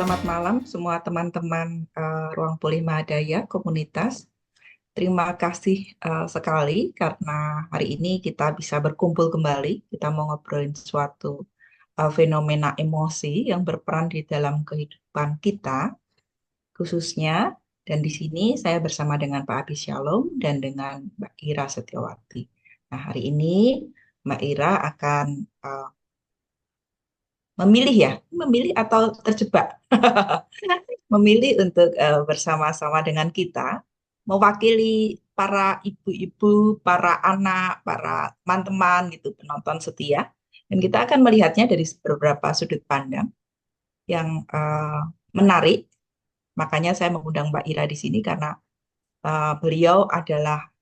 Selamat malam semua teman-teman Ruang Pulih Mahadaya komunitas. Terima kasih sekali karena hari ini kita bisa berkumpul kembali. Kita mau ngobrolin suatu fenomena emosi yang berperan di dalam kehidupan kita khususnya. Dan di sini saya bersama dengan Pak Abi Shalom dan dengan Mbak Ira Setiawati. Nah, hari ini Mbak Ira akan memilih atau terjebak memilih untuk bersama-sama dengan kita mewakili para ibu-ibu, para anak, para teman-teman gitu, penonton setia. Dan kita akan melihatnya dari beberapa sudut pandang yang menarik. Makanya saya mengundang Mbak Ira di sini karena beliau adalah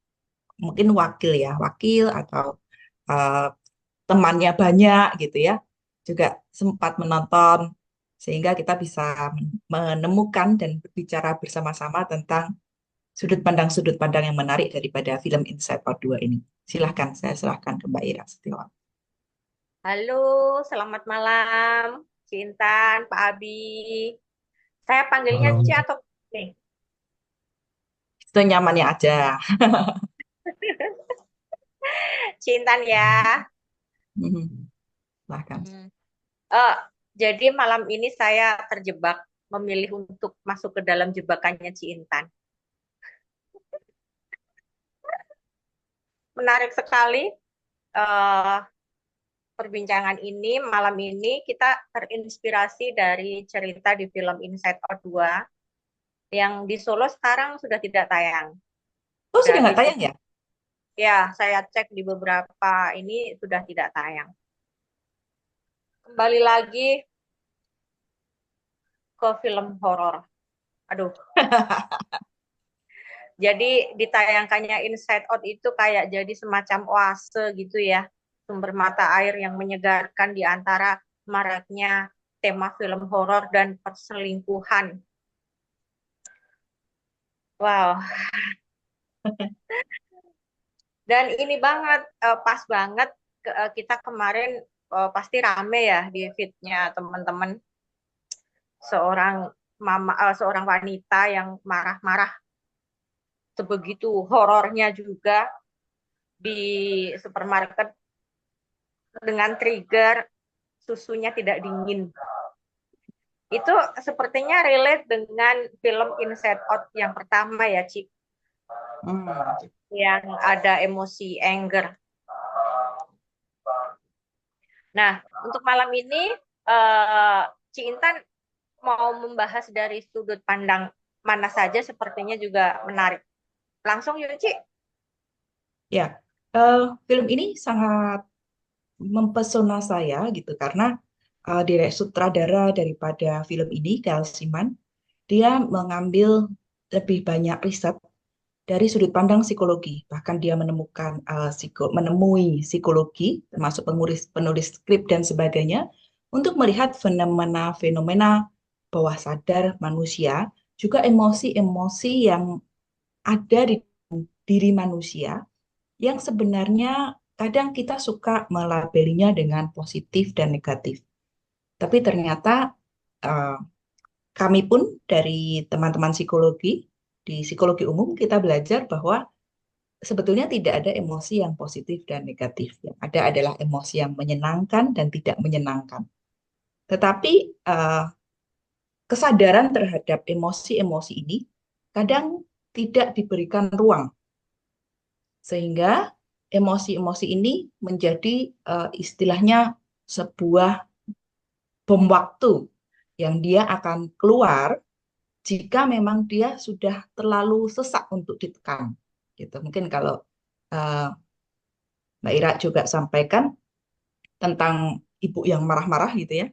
mungkin wakil atau eh, temannya banyak gitu ya, juga sempat menonton sehingga kita bisa menemukan dan berbicara bersama-sama tentang sudut pandang yang menarik daripada film Inside Out 2 ini. Silahkan, saya silahkan ke Mbak Ira Setiawan. Halo, selamat malam, Cintan, Pak Abi. Saya panggilnya Malam. Ci atau nih? Itu nyamannya aja. Cintan ya. Silahkan. Hmm. Eh, jadi malam ini saya terjebak memilih untuk masuk ke dalam jebakannya Cintan. Menarik sekali eh, perbincangan ini. Malam ini kita terinspirasi dari cerita di film Inside Out 2 yang di Solo sekarang sudah tidak tayang. Oh, sudah Dan di nggak tayang ya? Ya, saya cek di beberapa ini sudah tidak tayang. Kembali lagi ke film horor. Aduh, jadi ditayangkannya Inside Out itu kayak jadi semacam oase gitu ya. Sumber mata air yang menyegarkan di antara maraknya tema film horor dan perselingkuhan. Wow. Dan ini banget, pas banget kita kemarin pasti rame ya di feed-nya teman-teman. Seorang wanita yang marah-marah sebegitu horornya juga di supermarket dengan trigger susunya tidak dingin. Itu sepertinya relate dengan film Inside Out yang pertama ya, Ci, Hmm. yang ada emosi anger. Nah, untuk malam ini Ci Intan mau membahas dari sudut pandang mana saja sepertinya juga menarik. Langsung yuk, Ci. Ya, film ini sangat mempesona saya gitu karena direct sutradara daripada film ini, Gail Siman, dia mengambil lebih banyak riset dari sudut pandang psikologi. Bahkan dia menemui psikologi, termasuk penulis skrip dan sebagainya, untuk melihat fenomena-fenomena bawah sadar manusia, juga emosi-emosi yang ada di diri manusia, yang sebenarnya kadang kita suka melabelinya dengan positif dan negatif. Tapi ternyata eh, kami pun dari teman-teman psikologi, di psikologi umum kita belajar bahwa sebetulnya tidak ada emosi yang positif dan negatif. Yang ada adalah emosi yang menyenangkan dan tidak menyenangkan. Tetapi eh, kesadaran terhadap emosi-emosi ini kadang tidak diberikan ruang, sehingga emosi-emosi ini menjadi istilahnya sebuah bom waktu yang dia akan keluar jika memang dia sudah terlalu sesak untuk ditekan. Gitu. Mungkin kalau uh, Mbak Ira juga sampaikan tentang ibu yang marah-marah gitu ya.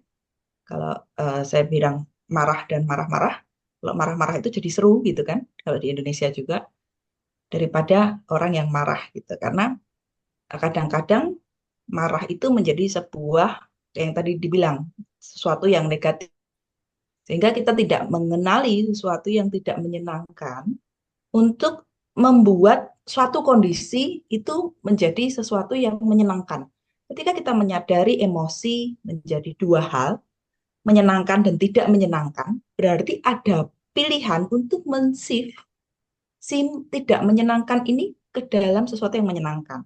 Kalau saya bilang marah dan marah-marah, kalau marah-marah itu jadi seru gitu kan, kalau di Indonesia juga, daripada orang yang marah gitu. Karena kadang-kadang marah itu menjadi sebuah yang tadi dibilang sesuatu yang negatif, sehingga kita tidak mengenali sesuatu yang tidak menyenangkan untuk membuat suatu kondisi itu menjadi sesuatu yang menyenangkan. Ketika kita menyadari emosi menjadi dua hal, menyenangkan dan tidak menyenangkan, berarti ada pilihan untuk men-shift si tidak menyenangkan ini ke dalam sesuatu yang menyenangkan.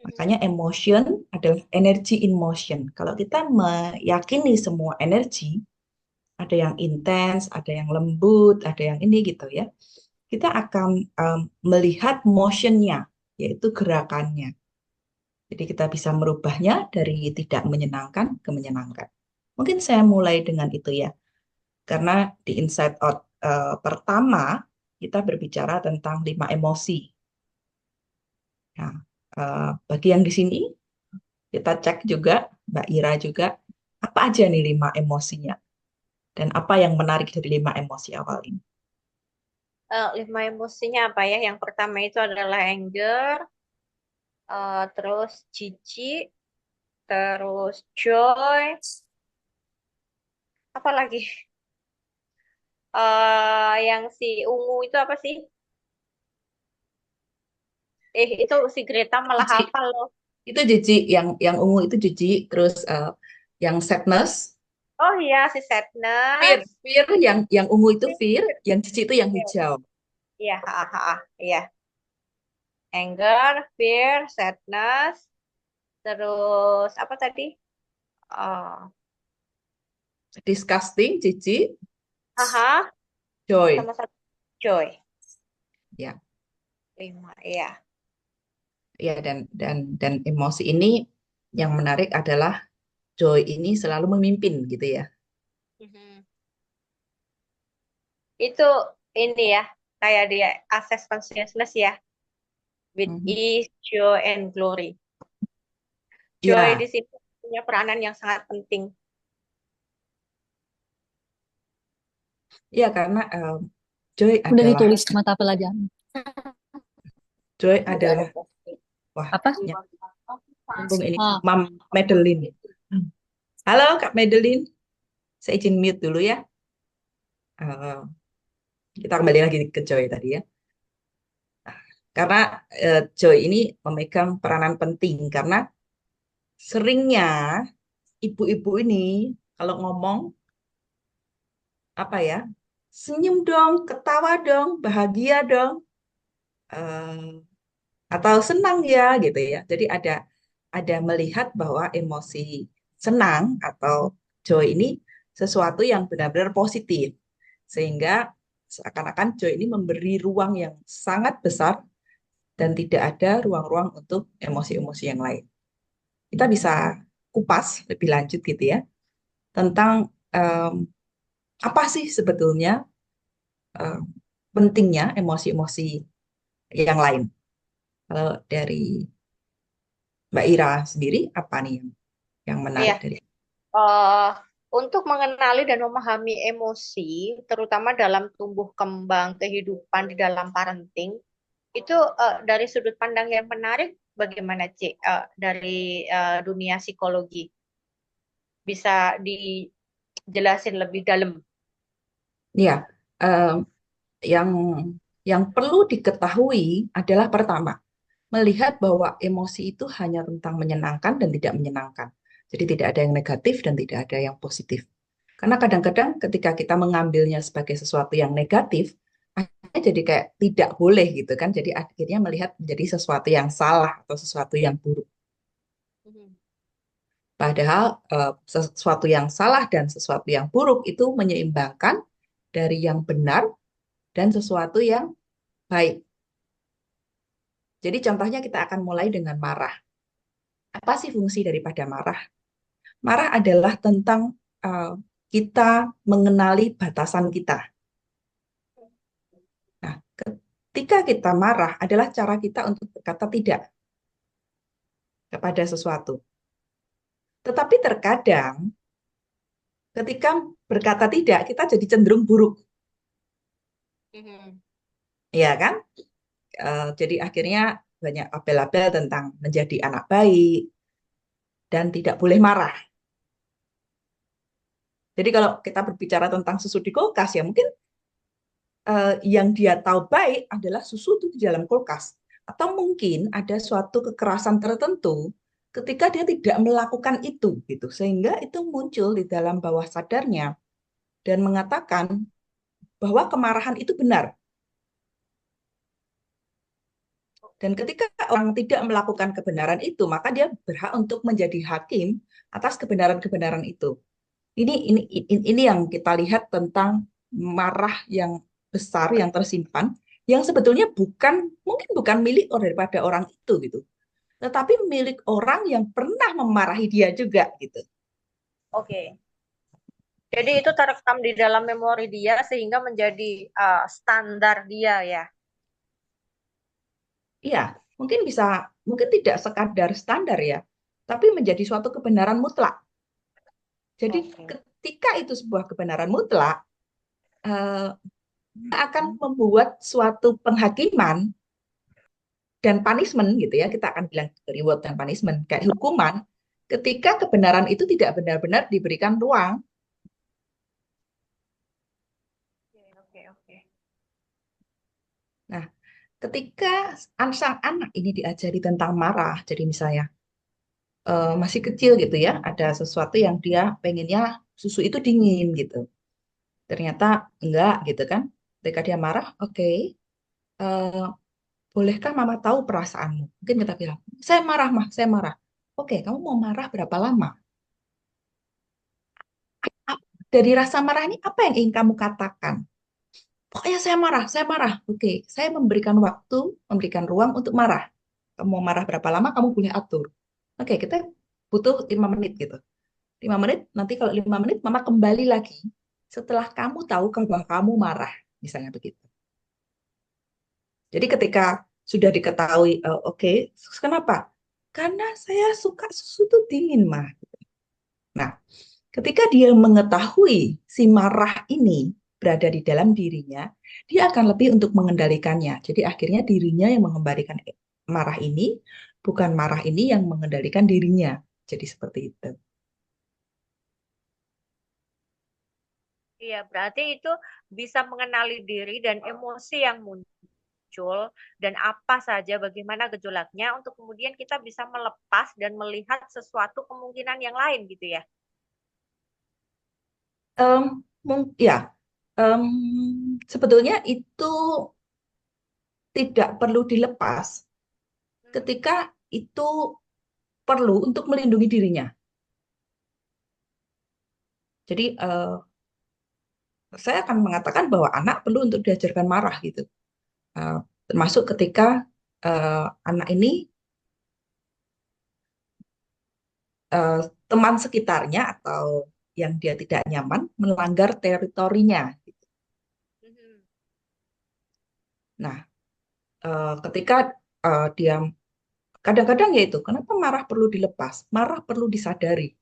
Makanya emotion adalah energy in motion. Kalau kita meyakini semua energi, ada yang intens, ada yang lembut, ada yang ini gitu ya. Kita akan melihat motionnya, yaitu gerakannya. Jadi kita bisa merubahnya dari tidak menyenangkan ke menyenangkan. Mungkin saya mulai dengan itu ya, karena di Inside Out pertama kita berbicara tentang 5 emosi. Nah, bagi yang di sini kita cek juga, Mbak Ira juga, apa aja nih 5 emosinya dan apa yang menarik dari 5 emosi awal ini. 5 emosinya apa ya? Yang pertama itu adalah anger, terus jijik, terus joy, apa lagi? Yang si ungu itu apa sih? Itu si Greta malah Jijik, hafal loh. itu jijik, yang ungu itu jijik, terus yang sadness, Oh iya, si fear, sadness. fear yang ungu itu fear, yang jijik itu yang Fear. hijau. Iya, iya. Anger, fear, sadness, terus apa tadi? Oh, Disgusting, jijik, haha, joy. sama satu joy. Ya, 5, iya. ya dan emosi ini yang menarik adalah joy ini selalu memimpin gitu ya. Mhm. Itu ini ya, kayak dia access consciousness ya, with Mhm. ease, joy, and glory. Joy di Ya, sini punya peranan yang sangat penting. ya karena joy Udah adalah ditulis mata pelajaran. joy adalah wah, Apa? nyambung ini Ah, Mam Madeline. Halo Kak Madeline, saya izin mute dulu ya. Eh, kita kembali lagi ke joy tadi ya. Karena joy ini memegang peranan penting karena seringnya ibu-ibu ini kalau ngomong apa ya, senyum dong, ketawa dong, bahagia dong, eh, atau senang ya gitu ya. Jadi ada melihat bahwa emosi senang atau joy ini sesuatu yang benar-benar positif, sehingga seakan-akan joy ini memberi ruang yang sangat besar dan tidak ada ruang-ruang untuk emosi-emosi yang lain. Kita bisa kupas lebih lanjut gitu ya tentang em, apa sih sebetulnya em, pentingnya emosi-emosi yang lain. Kalau dari Mbak Ira sendiri, apa nih yang Iya, menarik dari? eh, untuk mengenali dan memahami emosi, terutama dalam tumbuh kembang kehidupan di dalam parenting, itu dari sudut pandang yang menarik, bagaimana Ci? Dari dunia psikologi, bisa dijelasin lebih dalam. Ya, em, yang yang perlu diketahui adalah pertama, melihat bahwa emosi itu hanya tentang menyenangkan dan tidak menyenangkan. Jadi tidak ada yang negatif dan tidak ada yang positif. Karena kadang-kadang ketika kita mengambilnya sebagai sesuatu yang negatif, akhirnya jadi kayak tidak boleh gitu kan. Jadi akhirnya melihat menjadi sesuatu yang salah atau sesuatu yang buruk. Mhm. Padahal sesuatu yang salah dan sesuatu yang buruk itu menyeimbangkan dari yang benar dan sesuatu yang baik. Jadi contohnya kita akan mulai dengan marah. Apa sih fungsi daripada marah? Marah adalah tentang uh, kita mengenali batasan kita. Nah, ketika kita marah adalah cara kita untuk berkata tidak kepada sesuatu. Tetapi terkadang ketika berkata tidak, kita jadi cenderung buruk, Mhm. ya kan? Jadi akhirnya banyak apel-apel tentang menjadi anak baik dan tidak boleh marah. Jadi kalau kita berbicara tentang susu di kulkas, ya mungkin yang dia tahu baik adalah susu itu di dalam kulkas. Atau mungkin ada suatu kekerasan tertentu ketika dia tidak melakukan itu gitu, sehingga itu muncul di dalam bawah sadarnya dan mengatakan bahwa kemarahan itu benar. Dan ketika orang tidak melakukan kebenaran itu, maka dia berhak untuk menjadi hakim atas kebenaran-kebenaran itu. Ini yang kita lihat tentang marah yang besar yang tersimpan, yang sebetulnya mungkin bukan milik daripada orang itu gitu, tetapi milik orang yang pernah memarahi dia juga gitu. Oke. Jadi itu terekam di dalam memori dia sehingga menjadi standar dia ya. Iya, mungkin tidak sekadar standar ya, tapi menjadi suatu kebenaran mutlak. Jadi Oke. ketika itu sebuah kebenaran mutlak, eh, akan membuat suatu penghakiman dan punishment gitu ya, kita akan bilang reward dan punishment kayak hukuman ketika kebenaran itu tidak benar-benar diberikan ruang. Oke, oke, oke. Nah, ketika sang anak ini diajari tentang marah, jadi misalnya masih kecil gitu ya, ada sesuatu yang dia pengennya susu itu dingin gitu, ternyata enggak gitu kan. Ketika dia marah, oke, eh, bolehkah mama tahu perasaanmu? Mungkin kita bilang, saya marah mah, saya marah. Oke, kamu mau marah berapa lama? Dari rasa marah ini apa yang ingin kamu katakan? Pokoknya saya marah, saya marah. Oke, saya memberikan waktu, memberikan ruang untuk marah. Kamu mau marah berapa lama, kamu boleh atur. Oke, kita butuh 5 menit gitu. 5 menit, nanti kalau 5 menit, mama kembali lagi. Setelah kamu tahu bahwa kamu marah, misalnya begitu. Jadi ketika sudah diketahui, oke, kenapa? Karena saya suka susu itu dingin, mah. Nah, ketika dia mengetahui si marah ini berada di dalam dirinya, dia akan lebih untuk mengendalikannya. Jadi akhirnya dirinya yang mengembalikan marah ini, bukan marah ini yang mengendalikan dirinya. Jadi seperti itu. Iya, berarti itu bisa mengenali diri dan emosi yang muncul dan apa saja bagaimana gejolaknya untuk kemudian kita bisa melepas dan melihat sesuatu kemungkinan yang lain gitu ya. Ya, em, sebetulnya itu tidak perlu dilepas ketika itu perlu untuk melindungi dirinya. Jadi saya akan mengatakan bahwa anak perlu untuk diajarkan marah gitu. Eh, Termasuk ketika anak ini eh, teman sekitarnya atau yang dia tidak nyaman melanggar teritorinya. Mhm. Nah, ketika dia kadang-kadang yaitu kenapa marah perlu dilepas, marah perlu disadari.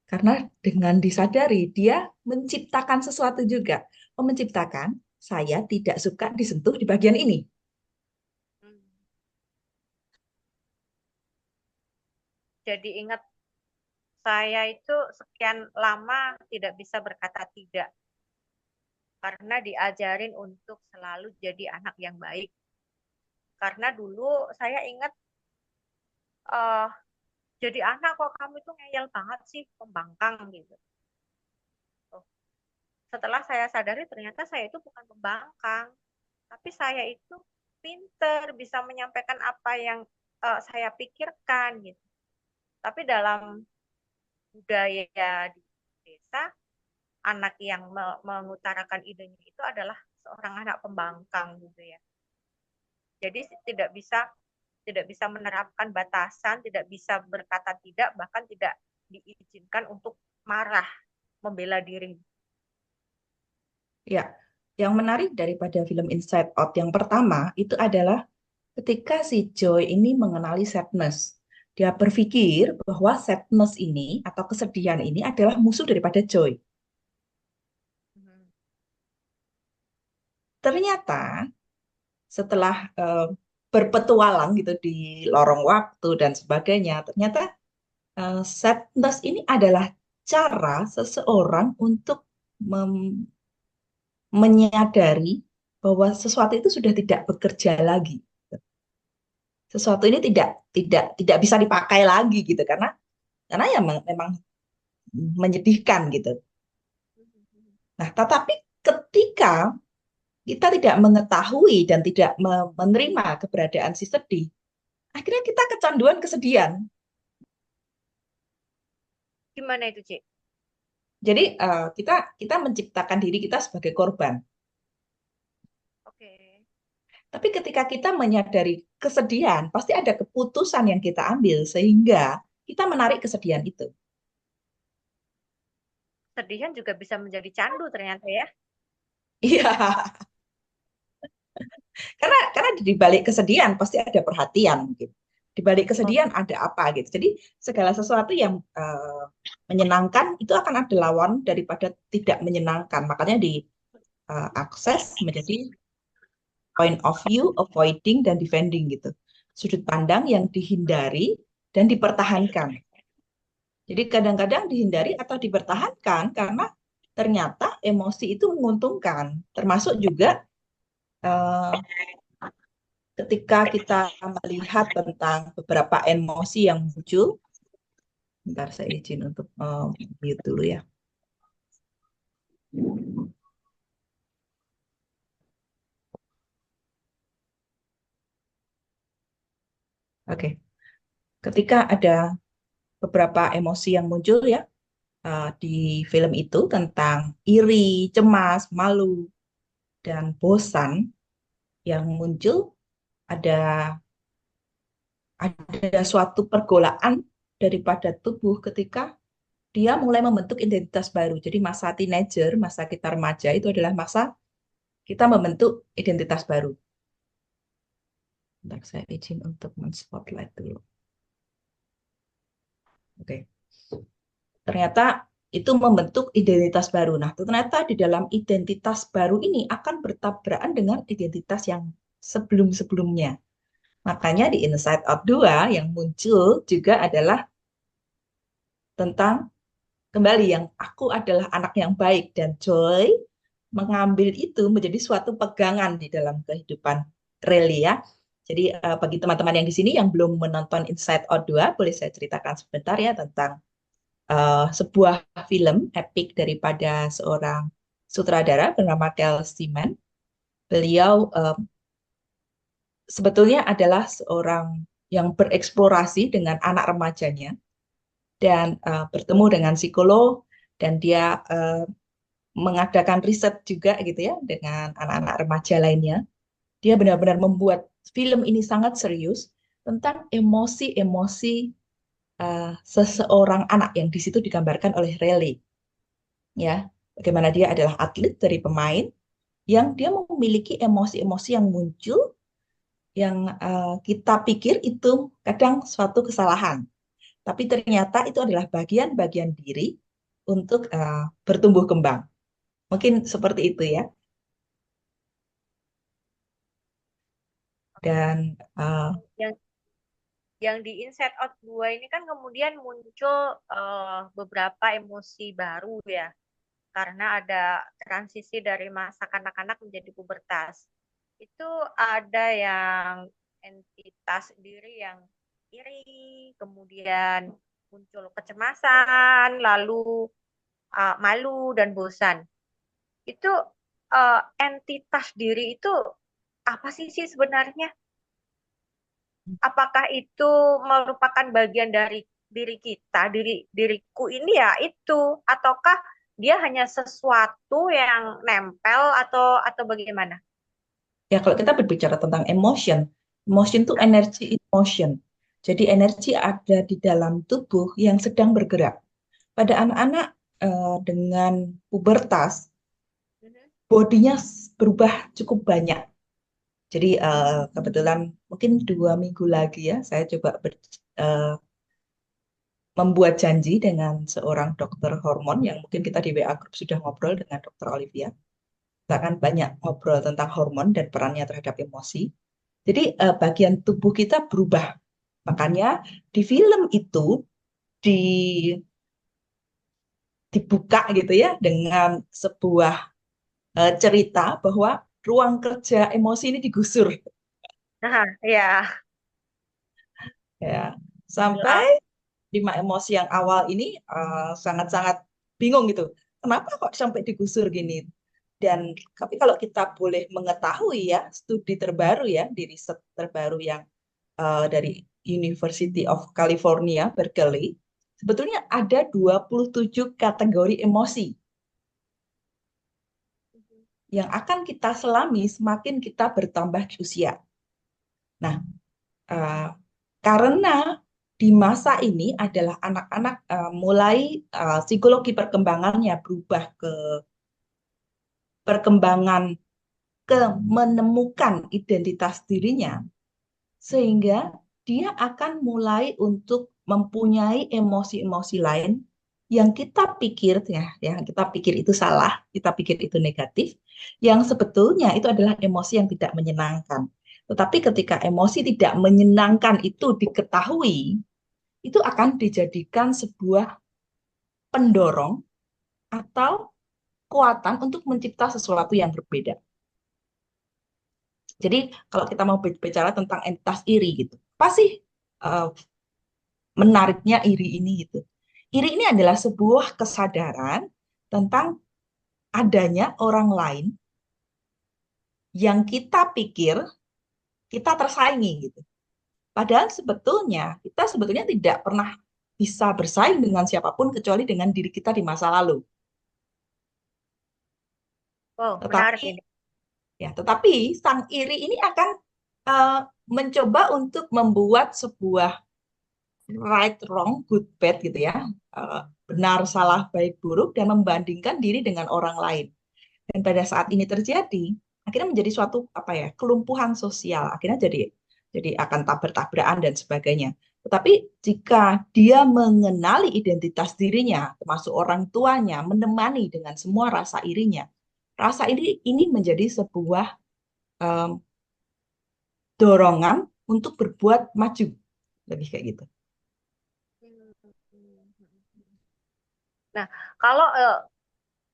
Karena dengan disadari dia menciptakan sesuatu juga, menciptakan saya tidak suka disentuh di bagian ini. Hmm. Jadi ingat saya itu sekian lama tidak bisa berkata tidak karena diajarin untuk selalu jadi anak yang baik. Karena dulu saya ingat eh jadi anak kok kamu itu ngeyel banget sih, pembangkang gitu. Oh, setelah saya sadari ternyata saya itu bukan pembangkang, tapi saya itu pinter bisa menyampaikan apa yang saya pikirkan gitu. Tapi dalam budaya di desa, anak yang mengutarakan idenya itu adalah seorang anak pembangkang gitu ya. Jadi tidak bisa menerapkan batasan, tidak bisa berkata tidak, bahkan tidak diizinkan untuk marah, membela diri. Ya, yang menarik daripada film Inside Out yang pertama itu adalah ketika si Joy ini mengenali sadness. Dia berpikir bahwa sadness ini atau kesedihan ini adalah musuh daripada Joy. Hmm. Ternyata setelah berpetualang gitu di lorong waktu dan sebagainya, ternyata sadness ini adalah cara seseorang untuk menyadari bahwa sesuatu itu sudah tidak bekerja lagi. sesuatu ini tidak bisa dipakai lagi gitu karena ya memang menyedihkan gitu. Nah, tetapi ketika kita tidak mengetahui dan tidak menerima keberadaan si sedih, akhirnya kita kecanduan kesedihan. Gimana itu, Cik? Jadi kita kita menciptakan diri kita sebagai korban. Oke. Tapi ketika kita menyadari kesedihan, pasti ada keputusan yang kita ambil sehingga kita menarik kesedihan itu. Sedihan juga bisa menjadi candu ternyata ya. Iya, karena di balik kesedihan pasti ada perhatian mungkin. Di balik Oh, kesedihan ada apa gitu. Jadi segala sesuatu yang menyenangkan itu akan ada lawan daripada tidak menyenangkan. Makanya di akses menjadi point of view, avoiding dan defending gitu. Sudut pandang yang dihindari dan dipertahankan. Jadi kadang-kadang dihindari atau dipertahankan karena ternyata emosi itu menguntungkan. Termasuk juga eh, ketika kita melihat tentang beberapa emosi yang muncul. Bentar saya izin untuk mute dulu ya. Oke, ketika ada beberapa emosi yang muncul ya di film itu tentang iri, cemas, malu, dan bosan yang muncul ada ada suatu pergolaan daripada tubuh ketika dia mulai membentuk identitas baru. Jadi masa teenager, masa kita remaja itu adalah masa kita membentuk identitas baru. Bentar, saya izin untuk men-spotlight dulu. Oke, ternyata itu membentuk identitas baru. Nah, ternyata di dalam identitas baru ini akan bertabrakan dengan identitas yang sebelum-sebelumnya. Makanya di Inside Out 2 yang muncul juga adalah tentang kembali yang aku adalah anak yang baik dan Joy mengambil itu menjadi suatu pegangan di dalam kehidupan Rally ya. Jadi bagi teman-teman yang di sini yang belum menonton Inside Out 2, boleh saya ceritakan sebentar ya tentang sebuah film epik daripada seorang sutradara bernama Kel Steeman. Beliau sebetulnya adalah seorang yang bereksplorasi dengan anak remajanya dan bertemu dengan psikolog dan dia mengadakan riset juga gitu ya dengan anak-anak remaja lainnya. Dia benar-benar membuat film ini sangat serius tentang emosi-emosi seseorang anak yang di situ digambarkan oleh Raleigh ya. Bagaimana dia adalah atlet dari pemain yang dia memiliki emosi-emosi yang muncul yang kita pikir itu kadang suatu kesalahan, tapi ternyata itu adalah bagian-bagian diri untuk bertumbuh kembang. Mungkin seperti itu ya. Dan yang yang di Inside Out 2 ini kan kemudian muncul beberapa emosi baru ya. Karena ada transisi dari masa kanak-kanak menjadi pubertas. Itu ada yang entitas diri yang iri, kemudian muncul kecemasan, lalu malu dan bosan. Itu entitas diri itu apa sih sebenarnya? Apakah itu merupakan bagian dari diri kita, diriku ini ya itu, ataukah dia hanya sesuatu yang nempel atau bagaimana? ya kalau kita berbicara tentang emotion, emotion itu energi in motion. Jadi energi ada di dalam tubuh yang sedang bergerak. Pada anak-anak dengan pubertas, Mhm. bodinya berubah cukup banyak. Jadi kebetulan mungkin 2 minggu lagi ya, saya coba eh, membuat janji dengan seorang dokter hormon yang mungkin kita di WA Group sudah ngobrol dengan dokter Olivia. Kita akan banyak ngobrol tentang hormon dan perannya terhadap emosi. Jadi bagian tubuh kita berubah. Makanya di film itu di, dibuka gitu ya dengan sebuah cerita bahwa ruang kerja emosi ini digusur. Nah, ya. Ya, sampai Ah, 5 emosi yang awal ini sangat-sangat bingung gitu. Kenapa kok sampai digusur gini? Dan tapi kalau kita boleh mengetahui ya, studi terbaru ya, di riset terbaru yang dari University of California, Berkeley, sebetulnya ada 27 kategori emosi yang akan kita selami semakin kita bertambah di usia. Nah, eh, karena di masa ini adalah anak-anak mulai psikologi perkembangannya berubah ke perkembangan ke menemukan identitas dirinya, sehingga dia akan mulai untuk mempunyai emosi-emosi lain yang kita pikir ya, yang kita pikir itu salah, kita pikir itu negatif, yang sebetulnya itu adalah emosi yang tidak menyenangkan. Tetapi ketika emosi tidak menyenangkan itu diketahui, itu akan dijadikan sebuah pendorong atau kekuatan untuk mencipta sesuatu yang berbeda. Jadi kalau kita mau bicara tentang entitas iri gitu, apa sih uh, menariknya iri ini gitu? Iri ini adalah sebuah kesadaran tentang adanya orang lain yang kita pikir kita tersaingi gitu. Padahal sebetulnya tidak pernah bisa bersaing dengan siapapun kecuali dengan diri kita di masa lalu. wow, menarik Tetapi ini. tetapi sang iri ini akan uh, mencoba untuk membuat sebuah right, wrong, good, bad gitu ya, benar, salah, baik, buruk, dan membandingkan diri dengan orang lain. Dan pada saat ini terjadi, akhirnya menjadi suatu apa ya, kelumpuhan sosial. Akhirnya jadi akan tabrakan dan sebagainya. Tetapi jika dia mengenali identitas dirinya, termasuk orang tuanya, menemani dengan semua rasa irinya, rasa ini menjadi sebuah um, dorongan untuk berbuat maju, lebih kayak gitu. Nah, kalau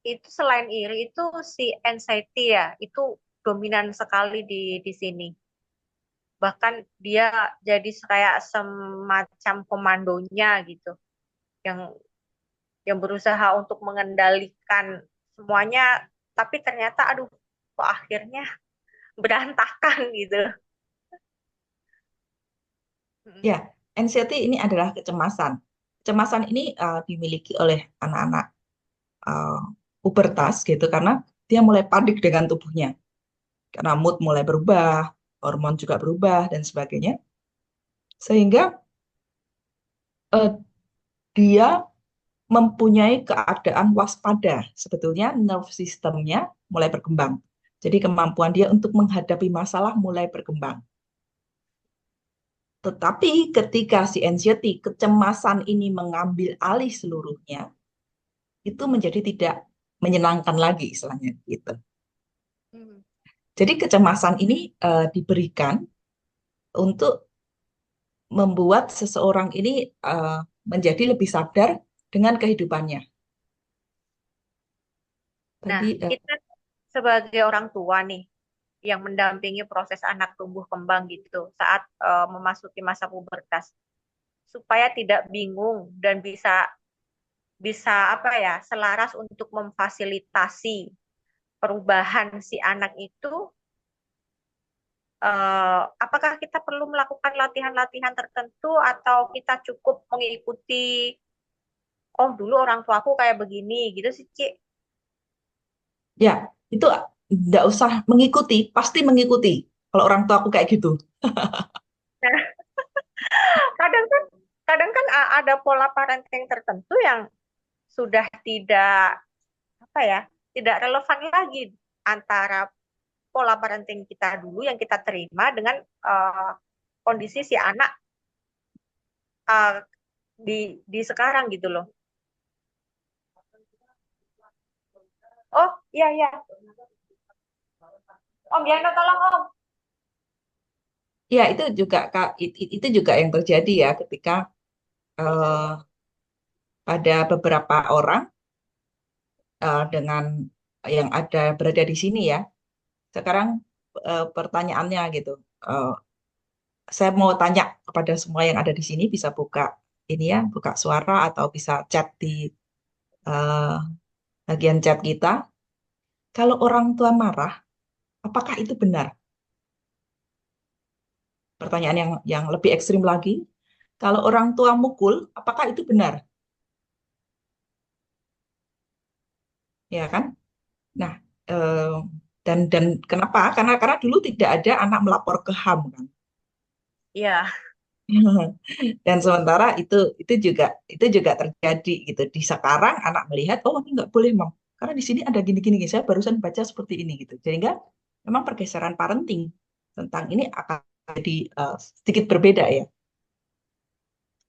itu selain iri itu si anxiety ya, itu dominan sekali di sini. Bahkan dia jadi kayak semacam komandonya gitu, yang berusaha untuk mengendalikan semuanya, tapi ternyata aduh kok akhirnya berantakan gitu. Ya, anxiety ini adalah kecemasan. Kecemasan ini dimiliki oleh anak-anak uh, pubertas gitu karena dia mulai panik dengan tubuhnya. Karena mood mulai berubah, hormon juga berubah dan sebagainya. Sehingga uh, dia mempunyai keadaan waspada. Sebetulnya nerve systemnya mulai berkembang. Jadi kemampuan dia untuk menghadapi masalah mulai berkembang. Tetapi ketika si anxiety, kecemasan ini mengambil alih seluruhnya, itu menjadi tidak menyenangkan lagi istilahnya gitu. Hmm. Jadi kecemasan ini diberikan untuk membuat seseorang ini menjadi lebih sadar dengan kehidupannya. Nah, Tadi kita sebagai orang tua nih yang mendampingi proses anak tumbuh kembang gitu saat memasuki masa pubertas supaya tidak bingung dan bisa bisa apa ya selaras untuk memfasilitasi perubahan si anak itu apakah kita perlu melakukan latihan-latihan tertentu atau kita cukup mengikuti oh dulu orang tuaku kayak begini gitu sih Ci. ya itu tidak usah mengikuti, pasti mengikuti. Kalau orang tua aku kayak gitu. kadang kan kadang kan ada pola parenting tertentu yang sudah tidak apa ya tidak relevan lagi antara pola parenting kita dulu yang kita terima dengan kondisi si anak uh, di sekarang gitu loh. Oh iya iya Om Yano tolong Om. Ya itu juga Kak, itu juga yang terjadi ya ketika eh, pada beberapa orang dengan yang ada berada di sini ya. Sekarang pertanyaannya gitu. saya mau tanya kepada semua yang ada di sini, bisa buka ini ya, buka suara atau bisa chat di eh, bagian chat kita. Kalau orang tua marah, apakah itu benar? Pertanyaan yang lebih ekstrim lagi, kalau orang tua mukul, apakah itu benar? Ya kan? Nah, eh, dan kenapa? Karena dulu tidak ada anak melapor ke HAM kan. Iya, Dan sementara itu juga terjadi gitu. Di sekarang anak melihat, oh ini nggak boleh, Mam. Karena di sini ada gini-gini, saya barusan baca seperti ini gitu. Sehingga memang pergeseran parenting tentang ini akan jadi sedikit berbeda ya.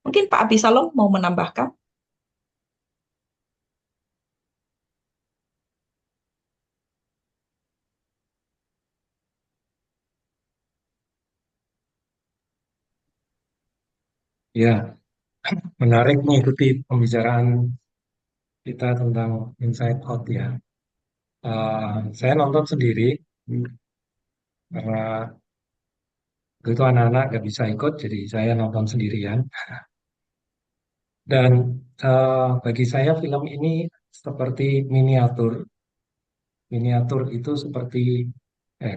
Mungkin Pak Abisalom mau menambahkan? Ya, menarik mengikuti pembicaraan kita tentang Inside Out ya. Saya nonton sendiri karena waktu itu anak-anak nggak bisa ikut, jadi saya nonton sendirian. Dan bagi saya film ini seperti miniatur. Miniatur itu seperti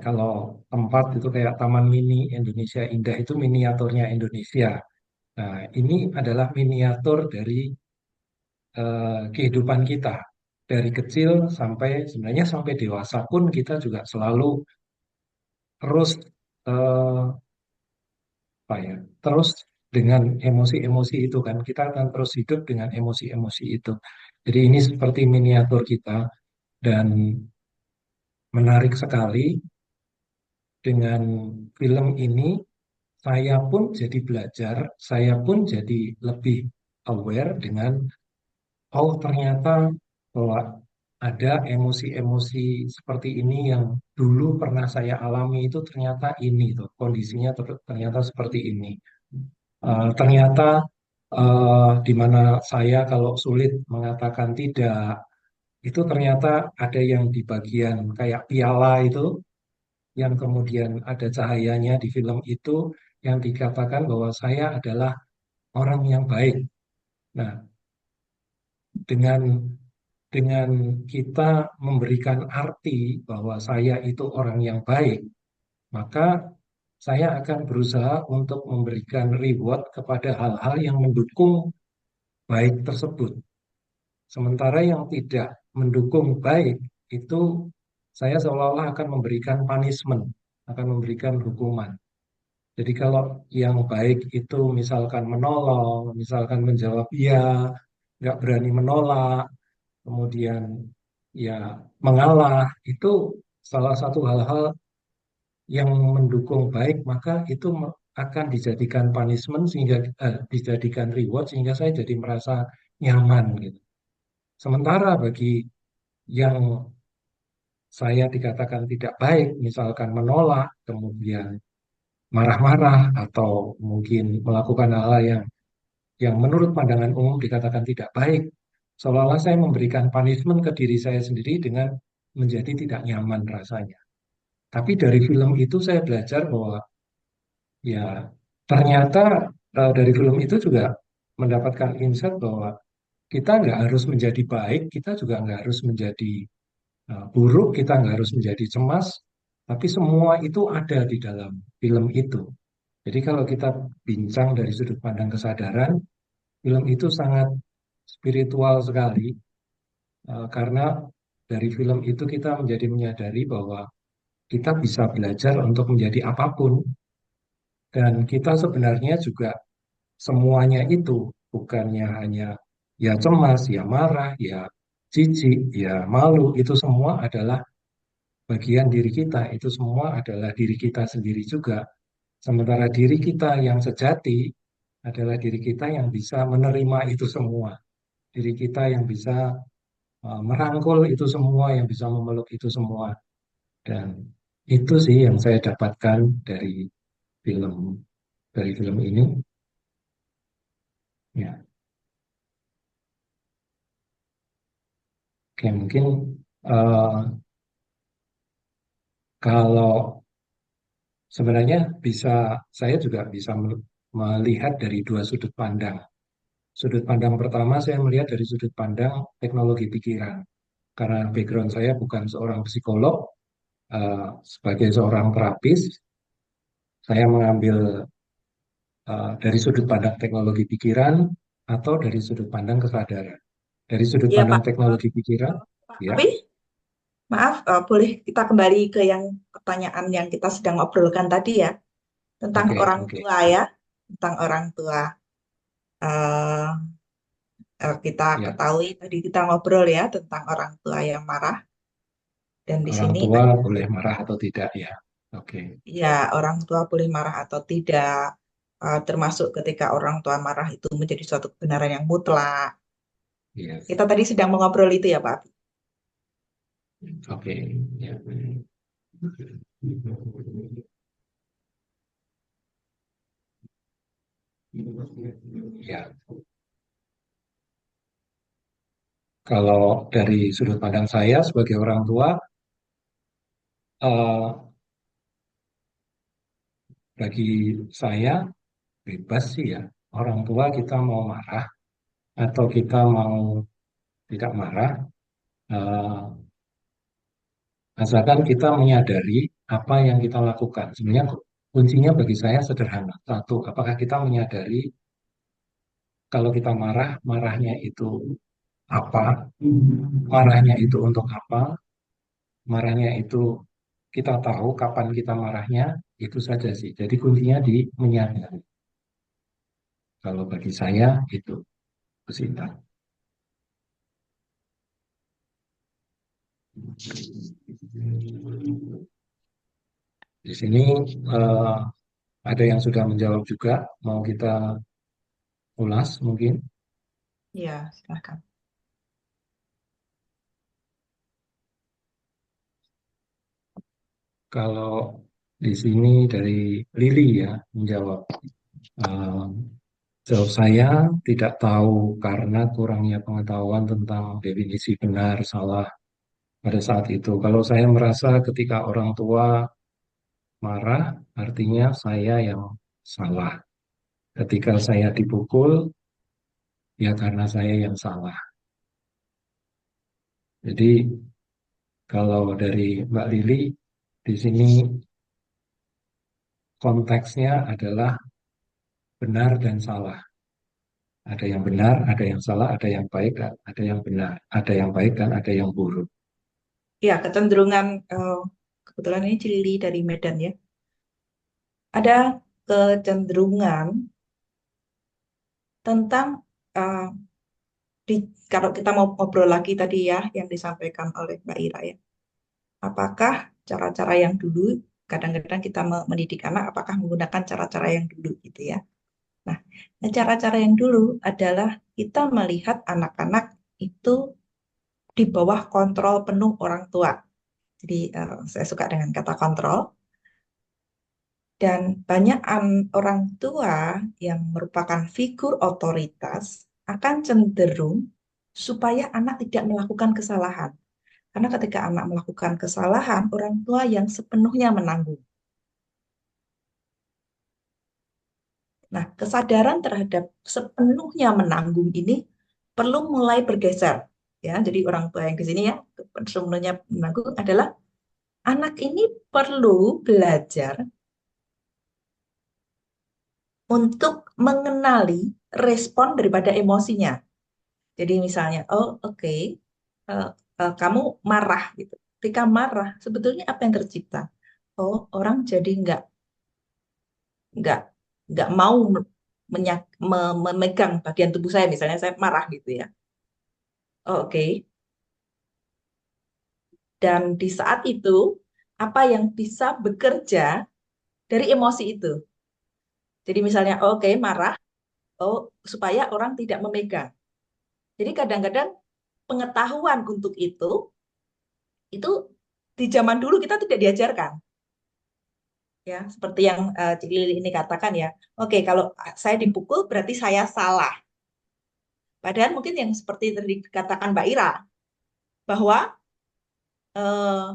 kalau tempat itu kayak Taman Mini Indonesia Indah itu miniaturnya Indonesia. Nah, ini adalah miniatur dari kehidupan kita. Dari kecil sampai sebenarnya sampai dewasa pun kita juga selalu terus eh, apa ya, terus dengan emosi-emosi itu kan kita akan terus hidup dengan emosi-emosi itu. Jadi ini seperti miniatur kita dan menarik sekali dengan film ini saya pun jadi belajar, saya pun jadi lebih aware dengan oh ternyata bahwa ada emosi-emosi seperti ini yang dulu pernah saya alami itu ternyata ini tuh kondisinya ternyata seperti ini. Ternyata di mana saya kalau sulit mengatakan tidak itu ternyata ada yang di bagian kayak piala itu yang kemudian ada cahayanya di film itu yang dikatakan bahwa saya adalah orang yang baik. Nah, dengan dengan kita memberikan arti bahwa saya itu orang yang baik, maka saya akan berusaha untuk memberikan reward kepada hal-hal yang mendukung baik tersebut. Sementara yang tidak mendukung baik itu saya seolah-olah akan memberikan punishment, akan memberikan hukuman. Jadi kalau yang baik itu misalkan menolong, misalkan menjawab iya, nggak berani menolak, kemudian ya mengalah itu salah satu hal-hal yang mendukung baik maka itu akan dijadikan punishment sehingga dijadikan reward sehingga saya jadi merasa nyaman gitu. Sementara bagi yang saya dikatakan tidak baik misalkan menolak kemudian marah-marah atau mungkin melakukan hal-hal yang menurut pandangan umum dikatakan tidak baik seolah-olah saya memberikan punishment ke diri saya sendiri dengan menjadi tidak nyaman rasanya. Tapi dari film itu saya belajar bahwa ya ternyata dari film itu juga mendapatkan insight bahwa kita nggak harus menjadi baik, kita juga nggak harus menjadi buruk, kita nggak harus menjadi cemas, tapi semua itu ada di dalam film itu. Jadi kalau kita bincang dari sudut pandang kesadaran, film itu sangat spiritual sekali karena dari film itu kita menjadi menyadari bahwa kita bisa belajar untuk menjadi apapun dan kita sebenarnya juga semuanya itu bukannya hanya ya cemas, ya marah, ya jijik, ya malu, itu semua adalah bagian diri kita, itu semua adalah diri kita sendiri juga. Sementara diri kita yang sejati adalah diri kita yang bisa menerima itu semua, diri kita yang bisa merangkul itu semua, yang bisa memeluk itu semua. Dan itu sih yang saya dapatkan film dari film ini. Ya, oke mungkin eh, kalau sebenarnya saya juga bisa melihat dari dua sudut pandang. Sudut pandang pertama saya melihat dari sudut pandang teknologi pikiran. Karena background saya bukan seorang psikolog, sebagai seorang terapis, saya mengambil dari sudut pandang teknologi pikiran atau dari sudut pandang kesadaran. Dari sudut Iya pandang Pak. teknologi pikiran, Pak ya, Afi, maaf, boleh kita kembali ke yang pertanyaan yang kita sedang obrolkan tadi ya, tentang oke, orang oke, tua ya, tentang orang tua. Eh, kita ya, ketahui tadi kita ngobrol ya tentang orang tua yang marah, dan di orang sini tua ada boleh marah atau tidak, ya, oke, ya orang tua boleh marah atau tidak, termasuk ketika orang tua marah itu menjadi suatu kebenaran yang mutlak. yes, Kita tadi sedang mengobrol itu ya Pak. oke, ya, ya. Kalau dari sudut pandang saya sebagai orang tua, eh, bagi saya bebas sih ya. Orang tua kita mau marah atau kita mau tidak marah, eh, asalkan kita menyadari apa yang kita lakukan. Sebenarnya kuncinya bagi saya sederhana. Satu, apakah kita menyadari kalau kita marah, marahnya itu apa? Marahnya itu untuk apa? Marahnya itu kita tahu kapan kita marahnya, itu saja sih. Jadi kuncinya di menyadari. Kalau bagi saya itu, Bu Sinta. Di sini eh, ada yang sudah menjawab juga, mau kita ulas mungkin. Ya, silakan. Kalau di sini dari Lili ya menjawab. Eh, Jawab saya tidak tahu karena kurangnya pengetahuan tentang definisi benar salah pada saat itu. Kalau saya merasa ketika orang tua marah, artinya saya yang salah. Ketika saya dipukul, ya karena saya yang salah. Jadi kalau dari Mbak Lili, di sini konteksnya adalah benar dan salah. Ada yang benar, ada yang salah, ada yang baik, ada yang benar, ada yang baik dan ada yang buruk. Ya, kecenderungan, kebetulan ini Cili dari Medan ya. Ada kecenderungan tentang, eh, kalau kita mau ngobrol lagi tadi ya, yang disampaikan oleh Mbak Ira ya. Apakah cara-cara yang dulu, kadang-kadang kita mendidik anak, apakah menggunakan cara-cara yang dulu gitu ya. Nah, cara-cara yang dulu adalah kita melihat anak-anak itu di bawah kontrol penuh orang tua. Jadi saya suka dengan kata kontrol. Dan banyak orang tua yang merupakan figur otoritas akan cenderung supaya anak tidak melakukan kesalahan. Karena ketika anak melakukan kesalahan, orang tua yang sepenuhnya menanggung. Nah, kesadaran terhadap sepenuhnya menanggung ini perlu mulai bergeser. Ya, jadi orang tua yang di sini ya, sepenuhnya menanggung adalah anak ini perlu belajar untuk mengenali respon daripada emosinya. Jadi misalnya, oh oke, eh, kamu marah gitu. Ketika marah, sebetulnya apa yang tercipta? Oh, orang jadi nggak nggak mau memegang bagian tubuh saya, misalnya saya marah gitu ya. Oh, oke. Dan di saat itu, apa yang bisa bekerja dari emosi itu? Jadi misalnya, oh, oke, marah, oh, supaya orang tidak memegang. Jadi kadang-kadang pengetahuan untuk itu di zaman dulu kita tidak diajarkan. Ya, seperti yang Cik Lili ini katakan ya. Oke, kalau saya dipukul berarti saya salah. Padahal mungkin yang seperti tadi dikatakan Mbak Ira, bahwa eh,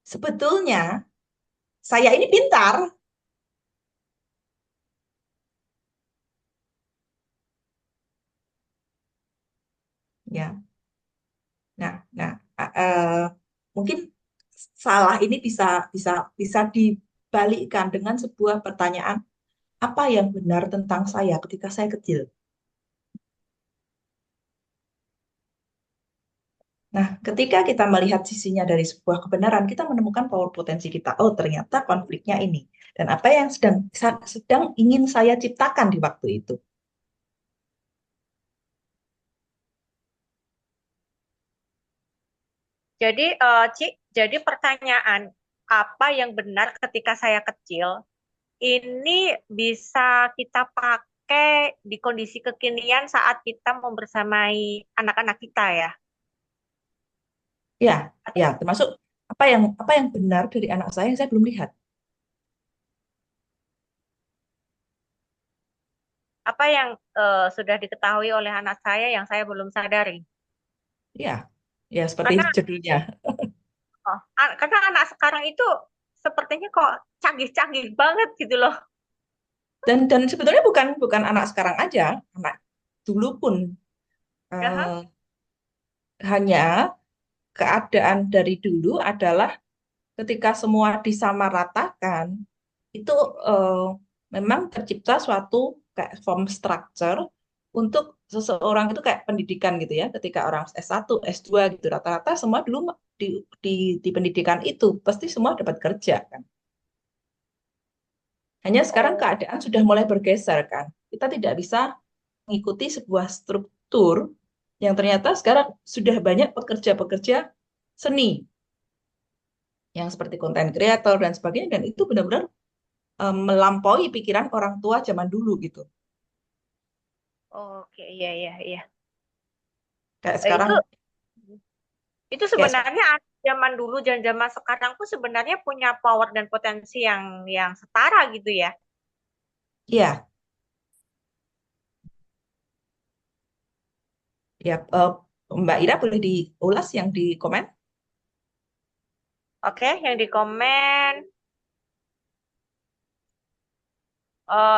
sebetulnya saya ini pintar, ya. Nah, nah, mungkin salah ini bisa bisa bisa dibalikkan dengan sebuah pertanyaan, apa yang benar tentang saya ketika saya kecil? Nah, ketika kita melihat sisinya dari sebuah kebenaran, kita menemukan power potensi kita. Oh, ternyata konfliknya ini. Dan apa yang sedang ingin saya ciptakan di waktu itu. Jadi, Ci, jadi pertanyaan apa yang benar ketika saya kecil ini bisa kita pakai di kondisi kekinian saat kita membersamai anak-anak kita ya. Ya, ya, termasuk apa yang benar dari anak saya yang saya belum lihat. Apa yang sudah diketahui oleh anak saya yang saya belum sadari. Ya, ya seperti Karena judulnya. karena anak sekarang itu sepertinya kok canggih-canggih banget gitu loh. Dan sebetulnya bukan bukan anak sekarang aja, anak dulu pun Ya, eh, hanya keadaan dari dulu adalah ketika semua disamaratakan itu eh, memang tercipta suatu kayak form structure untuk seseorang itu kayak pendidikan gitu ya. Ketika orang S1, S2 gitu rata-rata semua dulu di, di, di pendidikan itu pasti semua dapat kerja kan. Hanya sekarang oh, keadaan sudah mulai bergeser kan. Kita tidak bisa mengikuti sebuah struktur yang ternyata sekarang sudah banyak pekerja-pekerja seni yang seperti konten kreator dan sebagainya dan itu benar-benar melampaui pikiran orang tua zaman dulu gitu. oke, iya, iya, iya. Kayak Itu sekarang kayak sekarang sebenarnya zaman dulu dan zaman sekarang pun sebenarnya punya power dan potensi yang setara gitu ya. ya ya Mbak Ira boleh diulas yang di komen. Oke, yang di komen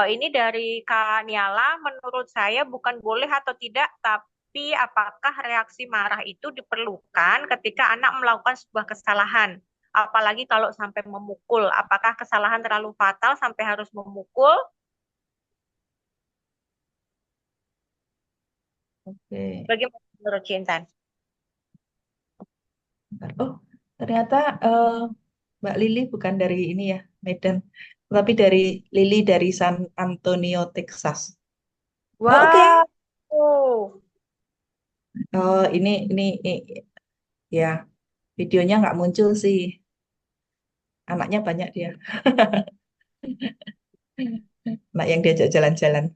ini dari Kak Niala, menurut saya bukan boleh atau tidak, tapi apakah reaksi marah itu diperlukan ketika anak melakukan sebuah kesalahan? Apalagi kalau sampai memukul, apakah kesalahan terlalu fatal sampai harus memukul? Oke. Bagaimana menurut Cinta? Bentar. Oh, ternyata Mbak Lili bukan dari ini ya, Medan, tapi dari Lili dari San Antonio, Texas. Oh, oke. Wow. Oh, Oh, ya videonya nggak muncul sih. Anaknya banyak dia. Anak yang diajak jalan-jalan.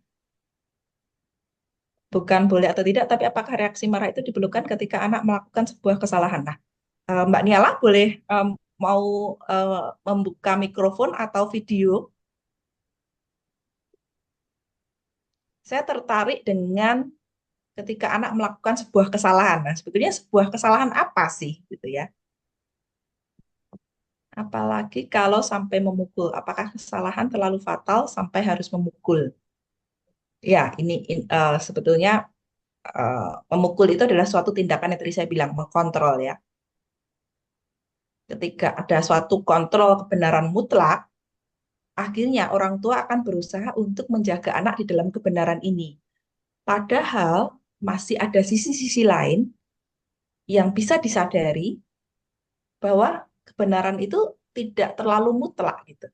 Bukan boleh atau tidak, tapi apakah reaksi marah itu diperlukan ketika anak melakukan sebuah kesalahan? Nah, Mbak Niala boleh mau membuka mikrofon atau video. Saya tertarik dengan ketika anak melakukan sebuah kesalahan. Nah, sebetulnya sebuah kesalahan apa sih, gitu ya? Apalagi kalau sampai memukul. Apakah kesalahan terlalu fatal sampai harus memukul? Ya, sebetulnya memukul itu adalah suatu tindakan yang tadi saya bilang mengkontrol ya. Ketika ada suatu kontrol kebenaran mutlak, akhirnya orang tua akan berusaha untuk menjaga anak di dalam kebenaran ini. Padahal masih ada sisi-sisi lain yang bisa disadari bahwa kebenaran itu tidak terlalu mutlak gitu.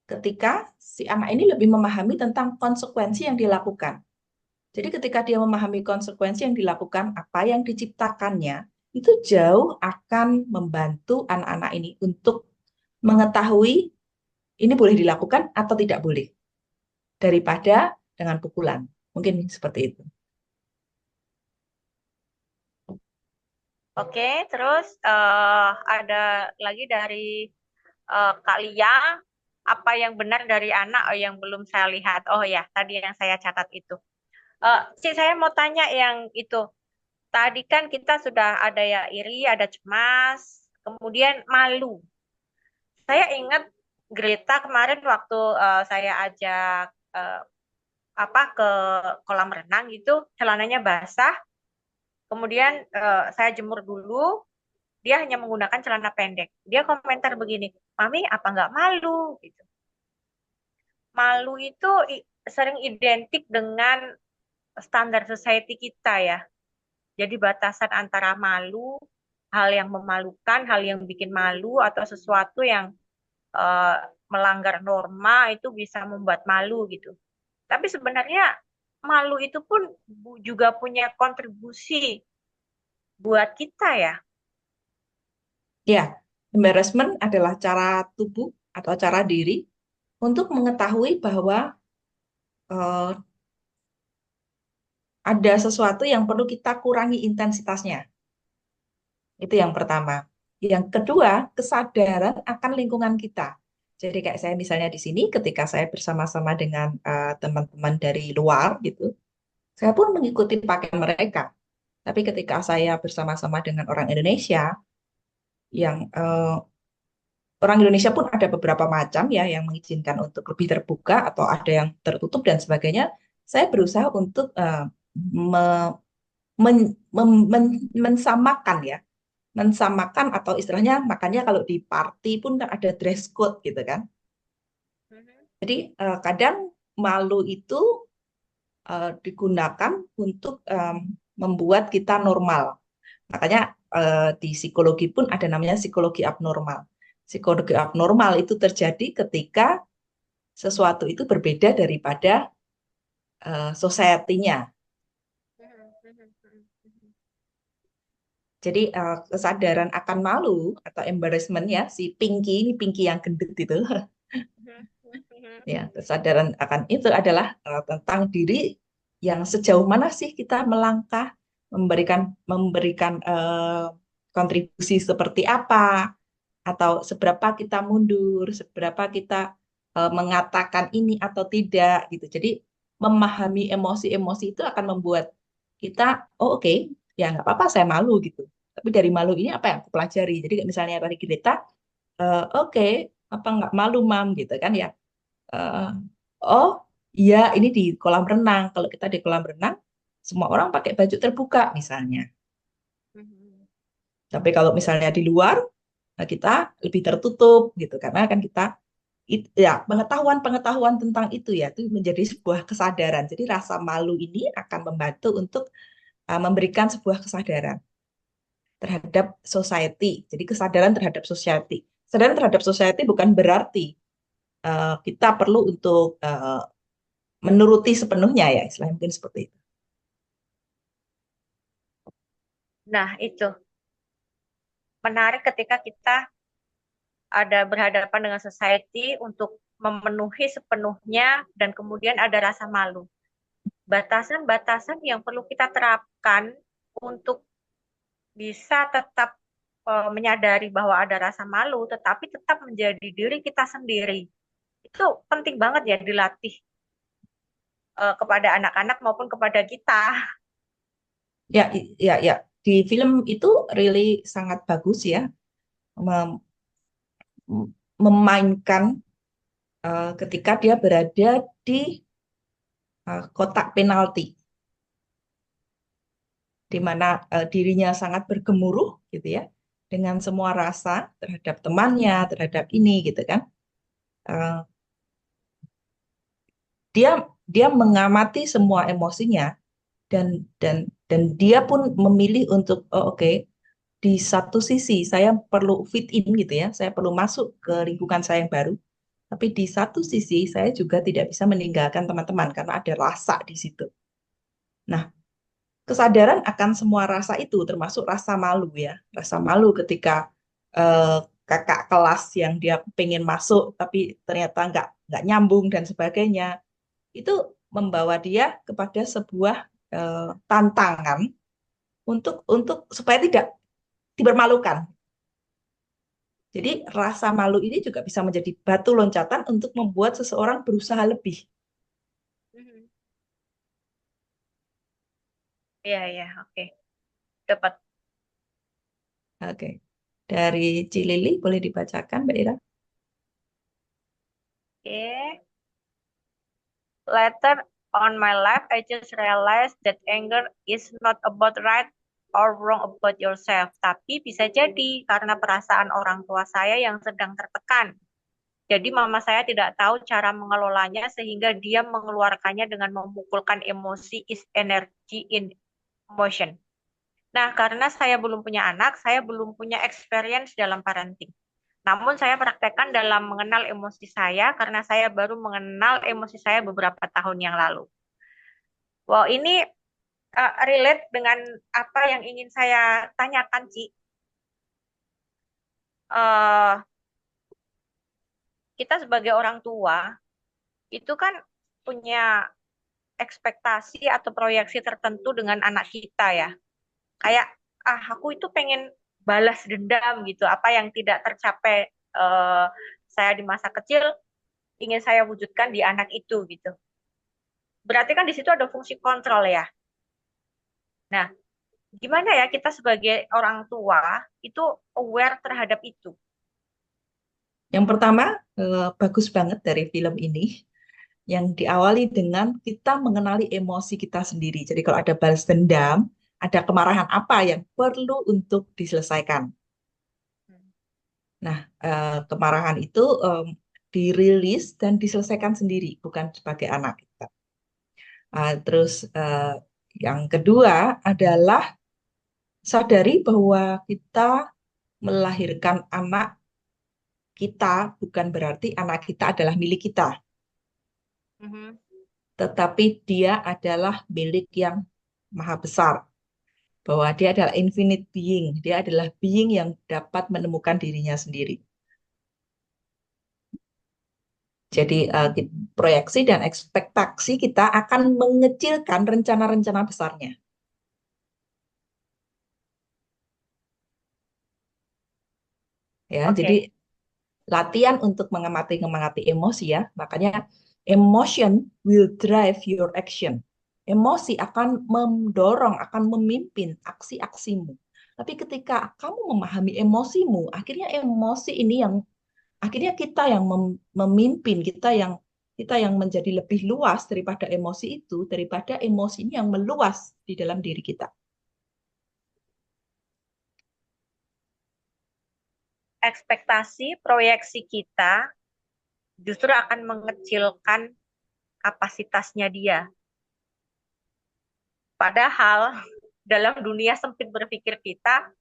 Ketika si anak ini lebih memahami tentang konsekuensi yang dilakukan. Jadi ketika dia memahami konsekuensi yang dilakukan, apa yang diciptakannya, itu jauh akan membantu anak-anak ini untuk mengetahui ini boleh dilakukan atau tidak boleh daripada dengan pukulan. Mungkin seperti itu. oke. Terus ada lagi dari Kak Lia, apa yang benar dari anak yang belum saya lihat? Oh ya, tadi yang saya catat itu. Saya mau tanya yang itu. Tadi kan kita sudah ada ya iri, ada cemas, kemudian malu. Saya ingat Greta kemarin waktu saya ajak ke kolam renang gitu, celananya basah. Kemudian saya jemur dulu, dia hanya menggunakan celana pendek. Dia komentar begini, Mami apa nggak malu? Gitu. Malu itu sering identik dengan standar society kita ya. Jadi batasan antara malu, hal yang memalukan, hal yang bikin malu, atau sesuatu yang eh, melanggar norma itu bisa membuat malu gitu. Tapi sebenarnya malu itu pun juga punya kontribusi buat kita ya. Ya, embarrassment adalah cara tubuh atau cara diri untuk mengetahui bahwa eh, ada sesuatu yang perlu kita kurangi intensitasnya. Itu yang pertama. Yang kedua, kesadaran akan lingkungan kita. Jadi kayak saya misalnya di sini, ketika saya bersama-sama dengan teman-teman dari luar gitu, saya pun mengikuti pakaian mereka. Tapi ketika saya bersama-sama dengan orang Indonesia, yang orang Indonesia pun ada beberapa macam ya yang mengizinkan untuk lebih terbuka atau ada yang tertutup dan sebagainya. Saya berusaha untuk me- mensamakan ya, mensamakan atau istilahnya makanya kalau di party pun kan ada dress code gitu kan. Jadi kadang malu itu digunakan untuk membuat kita normal. Makanya di psikologi pun ada namanya psikologi abnormal. Psikologi abnormal itu terjadi ketika sesuatu itu berbeda daripada society-nya. Jadi kesadaran akan malu atau embarrassment ya si Pinky ini Pinky yang gendut itu ya kesadaran akan itu adalah tentang diri yang sejauh mana sih kita melangkah memberikan memberikan kontribusi seperti apa atau seberapa kita mundur seberapa kita mengatakan ini atau tidak gitu. Jadi memahami emosi-emosi itu akan membuat kita oh oke, ya nggak apa-apa saya malu gitu. Tapi dari malu ini apa yang aku pelajari? Jadi kayak misalnya tadi Greta, oke, apa nggak malu mam gitu kan ya? Eh, oh iya ini di kolam renang. Kalau kita di kolam renang, semua orang pakai baju terbuka misalnya. Tapi kalau misalnya di luar, nah kita lebih tertutup gitu karena kan kita ya pengetahuan-pengetahuan tentang itu ya itu menjadi sebuah kesadaran. Jadi rasa malu ini akan membantu untuk memberikan sebuah kesadaran terhadap society. Jadi kesadaran terhadap society. Kesadaran terhadap society bukan berarti kita perlu untuk menuruti sepenuhnya ya, istilahnya mungkin seperti itu. Nah, itu menarik ketika kita ada berhadapan dengan society untuk memenuhi sepenuhnya dan kemudian ada rasa malu. Batasan-batasan yang perlu kita terapkan untuk bisa tetap menyadari bahwa ada rasa malu, tetapi tetap menjadi diri kita sendiri. Itu penting banget ya dilatih kepada anak-anak maupun kepada kita. Ya, ya, ya. Di film itu really sangat bagus ya mem- memainkan ketika dia berada di kotak penalti, di mana dirinya sangat bergemuruh gitu ya, dengan semua rasa terhadap temannya, terhadap ini gitu kan. Eh, dia dia mengamati semua emosinya dan dan dan dia pun memilih untuk oh, oke, di satu sisi saya perlu fit in gitu ya, saya perlu masuk ke lingkungan saya yang baru. Tapi di satu sisi saya juga tidak bisa meninggalkan teman-teman karena ada rasa di situ. Nah, kesadaran akan semua rasa itu termasuk rasa malu ya. Rasa malu ketika kakak kelas yang dia pengen masuk tapi ternyata nggak nyambung dan sebagainya. Itu membawa dia kepada sebuah tantangan untuk supaya tidak dipermalukan. Jadi rasa malu ini juga bisa menjadi batu loncatan untuk membuat seseorang berusaha lebih. Iya, iya, oke. Dapat. Oke. Dari Cilili boleh dibacakan, Mbak Ira? Oke. Later on my life, I just realized that anger is not about right or wrong about yourself. Tapi bisa jadi karena perasaan orang tua saya yang sedang tertekan. Jadi mama saya tidak tahu cara mengelolanya sehingga dia mengeluarkannya dengan memukulkan emosi is energy in motion. Nah, karena saya belum punya anak, saya belum punya experience dalam parenting. Namun saya praktekkan dalam mengenal emosi saya karena saya baru mengenal emosi saya beberapa tahun yang lalu. Wow, ini relate dengan apa yang ingin saya tanyakan, Ci. Eh, kita sebagai orang tua itu kan punya ekspektasi atau proyeksi tertentu dengan anak kita ya. Kayak, aku itu pengen balas dendam gitu. Apa yang tidak tercapai saya di masa kecil, ingin saya wujudkan di anak itu gitu. Berarti kan di situ ada fungsi kontrol ya. Nah, gimana ya kita sebagai orang tua itu aware terhadap itu? Yang pertama, bagus banget dari film ini, yang diawali dengan kita mengenali emosi kita sendiri. Jadi kalau ada balas dendam, ada kemarahan apa yang perlu untuk diselesaikan. Nah, kemarahan itu dirilis dan diselesaikan sendiri, bukan sebagai anak kita. Terus yang kedua adalah sadari bahwa kita melahirkan anak kita bukan berarti anak kita adalah milik kita, Mhm. tetapi dia adalah milik yang maha besar. Bahwa dia adalah infinite being, dia adalah being yang dapat menemukan dirinya sendiri. Jadi proyeksi dan ekspektasi kita akan mengecilkan rencana-rencana besarnya. Ya, jadi Oke, latihan untuk mengamati emosi ya. Makanya emotion will drive your action. Emosi akan mendorong, akan memimpin aksi-aksimu. Tapi ketika kamu memahami emosimu, akhirnya emosi ini yang akhirnya kita yang memimpin, kita yang menjadi lebih luas daripada emosi itu, daripada emosi ini yang meluas di dalam diri kita. ekspektasi, proyeksi kita justru akan mengecilkan kapasitasnya dia. Padahal dalam dunia sempit berpikir kita,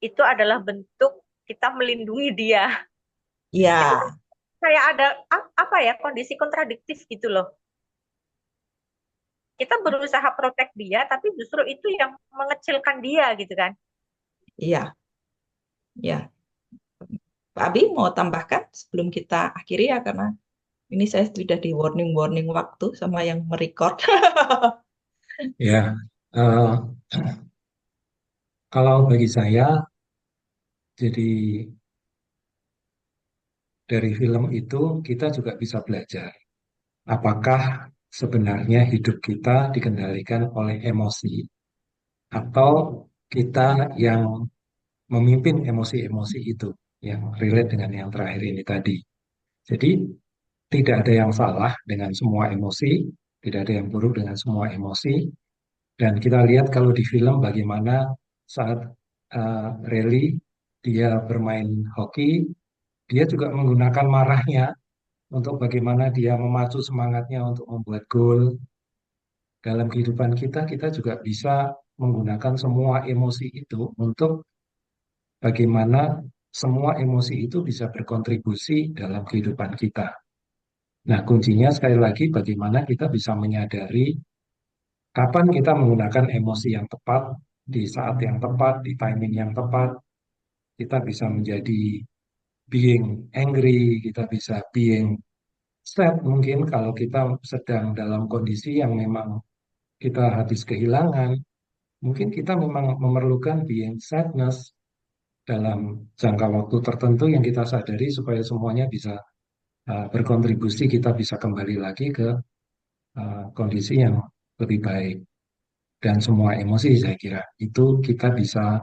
itu adalah bentuk kita melindungi dia. Itu kan Ya, kayak ada apa ya, kondisi kontradiktif gitu loh. Kita berusaha protect dia, tapi justru itu yang mengecilkan dia gitu kan. iya, ya. Pak Abi mau tambahkan sebelum kita akhiri ya, karena ini saya sudah di warning-warning waktu sama yang merecord. Ya, eh, kalau bagi saya, jadi dari film itu kita juga bisa belajar apakah sebenarnya hidup kita dikendalikan oleh emosi atau kita yang memimpin emosi-emosi itu yang relate dengan yang terakhir ini tadi. Jadi tidak ada yang salah dengan semua emosi, tidak ada yang buruk dengan semua emosi. Dan kita lihat kalau di film bagaimana saat Rally dia bermain hoki, dia juga menggunakan marahnya untuk bagaimana dia memacu semangatnya untuk membuat gol. Dalam kehidupan kita, kita juga bisa menggunakan semua emosi itu untuk bagaimana semua emosi itu bisa berkontribusi dalam kehidupan kita. Nah, kuncinya sekali lagi bagaimana kita bisa menyadari kapan kita menggunakan emosi yang tepat, di saat yang tepat, di timing yang tepat, kita bisa menjadi being angry, kita bisa being sad mungkin kalau kita sedang dalam kondisi yang memang kita habis kehilangan, mungkin kita memang memerlukan being sadness dalam jangka waktu tertentu yang kita sadari supaya semuanya bisa berkontribusi, kita bisa kembali lagi ke kondisi yang lebih baik. Dan semua emosi saya kira itu kita bisa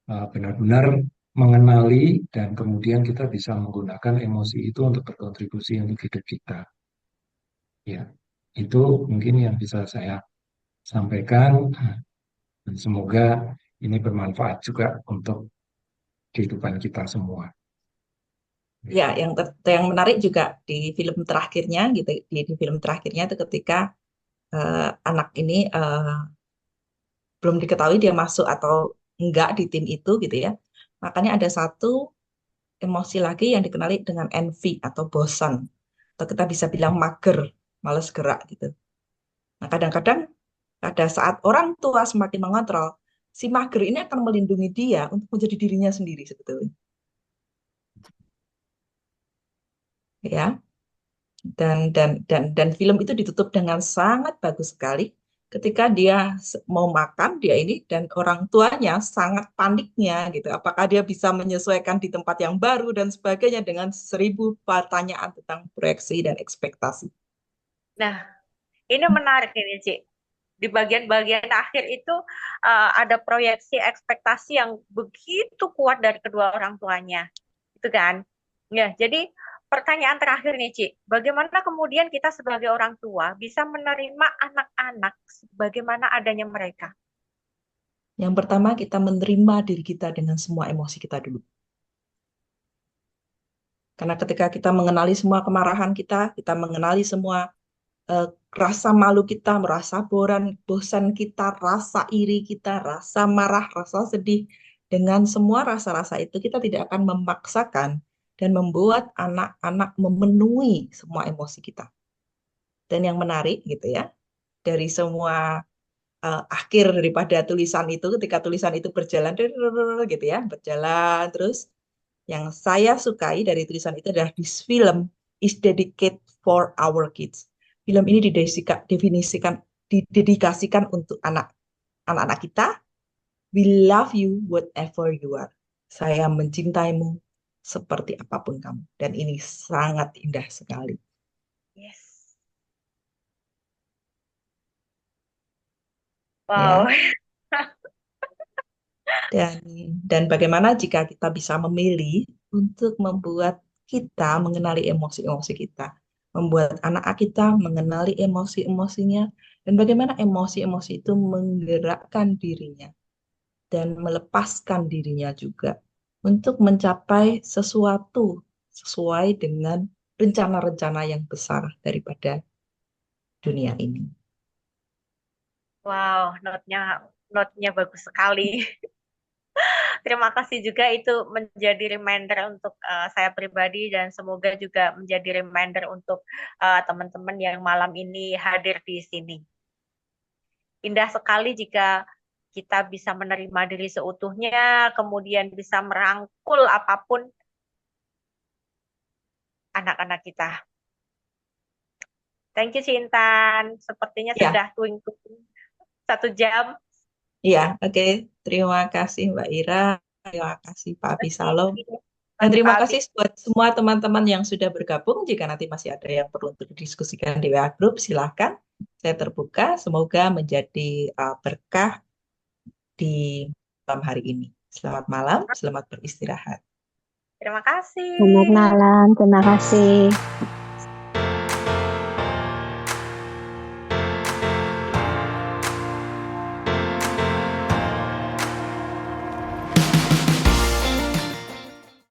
benar-benar mengenali dan kemudian kita bisa menggunakan emosi itu untuk berkontribusi untuk hidup kita. Ya, itu mungkin yang bisa saya sampaikan dan semoga ini bermanfaat juga untuk kehidupan kita semua. Ya, Ya, yang menarik juga di film terakhirnya gitu, di film terakhirnya itu ketika anak ini belum diketahui dia masuk atau enggak di tim itu gitu ya. Makanya ada satu emosi lagi yang dikenali dengan envy atau bosan. Atau kita bisa bilang mager, males gerak gitu. Nah, kadang-kadang pada saat orang tua semakin mengontrol, si mager ini akan melindungi dia untuk menjadi dirinya sendiri sebetulnya. Ya, dan film itu ditutup dengan sangat bagus sekali ketika dia mau makan dia ini dan orang tuanya sangat paniknya gitu. Apakah dia bisa menyesuaikan di tempat yang baru dan sebagainya dengan 1000 pertanyaan tentang proyeksi dan ekspektasi. Nah, ini menarik ini, Ci. Di bagian-bagian akhir itu ada proyeksi ekspektasi yang begitu kuat dari kedua orang tuanya. Itu kan? Ya, jadi pertanyaan terakhir nih, Ci. Bagaimana kemudian kita sebagai orang tua bisa menerima anak-anak sebagaimana adanya mereka? Yang pertama, kita menerima diri kita dengan semua emosi kita dulu. Karena ketika kita mengenali semua kemarahan kita mengenali semua rasa malu kita, merasa bosan kita, rasa iri kita, rasa marah, rasa sedih. Dengan semua rasa-rasa itu kita tidak akan memaksakan dan membuat anak-anak memenuhi semua emosi kita. Dan yang menarik gitu ya, dari semua akhir daripada tulisan itu, ketika tulisan itu berjalan gitu ya, berjalan terus, yang saya sukai dari tulisan itu adalah this film is dedicated for our kids. Film ini didedikasikan untuk anak-anak kita. We love you whatever you are. Saya mencintaimu seperti apapun kamu. Dan ini sangat indah sekali. Yes. Ya. Wow. Dan dan bagaimana jika kita bisa memilih untuk membuat kita mengenali emosi-emosi kita, membuat anak kita mengenali emosi-emosinya, dan bagaimana emosi-emosi itu menggerakkan dirinya dan melepaskan dirinya juga untuk mencapai sesuatu sesuai dengan rencana-rencana yang besar daripada dunia ini. Wow, note-nya bagus sekali. Terima kasih juga itu menjadi reminder untuk saya pribadi dan semoga juga menjadi reminder untuk teman-teman yang malam ini hadir di sini. Indah sekali jika kita bisa menerima diri seutuhnya, kemudian bisa merangkul apapun anak-anak kita. Thank you, Cintan. Sepertinya Ya, sudah tuing-tuing 1 jam. ya, oke. Terima kasih Mbak Ira, terima kasih Pak Abisalom. Oke, terima Dan kasih Pak terima Abi. kasih buat semua teman-teman yang sudah bergabung. Jika nanti masih ada yang perlu untuk didiskusikan di WA Group, silahkan. Saya terbuka. Semoga menjadi berkah di malam hari ini. Selamat malam, selamat beristirahat. Terima kasih. Selamat malam, terima kasih.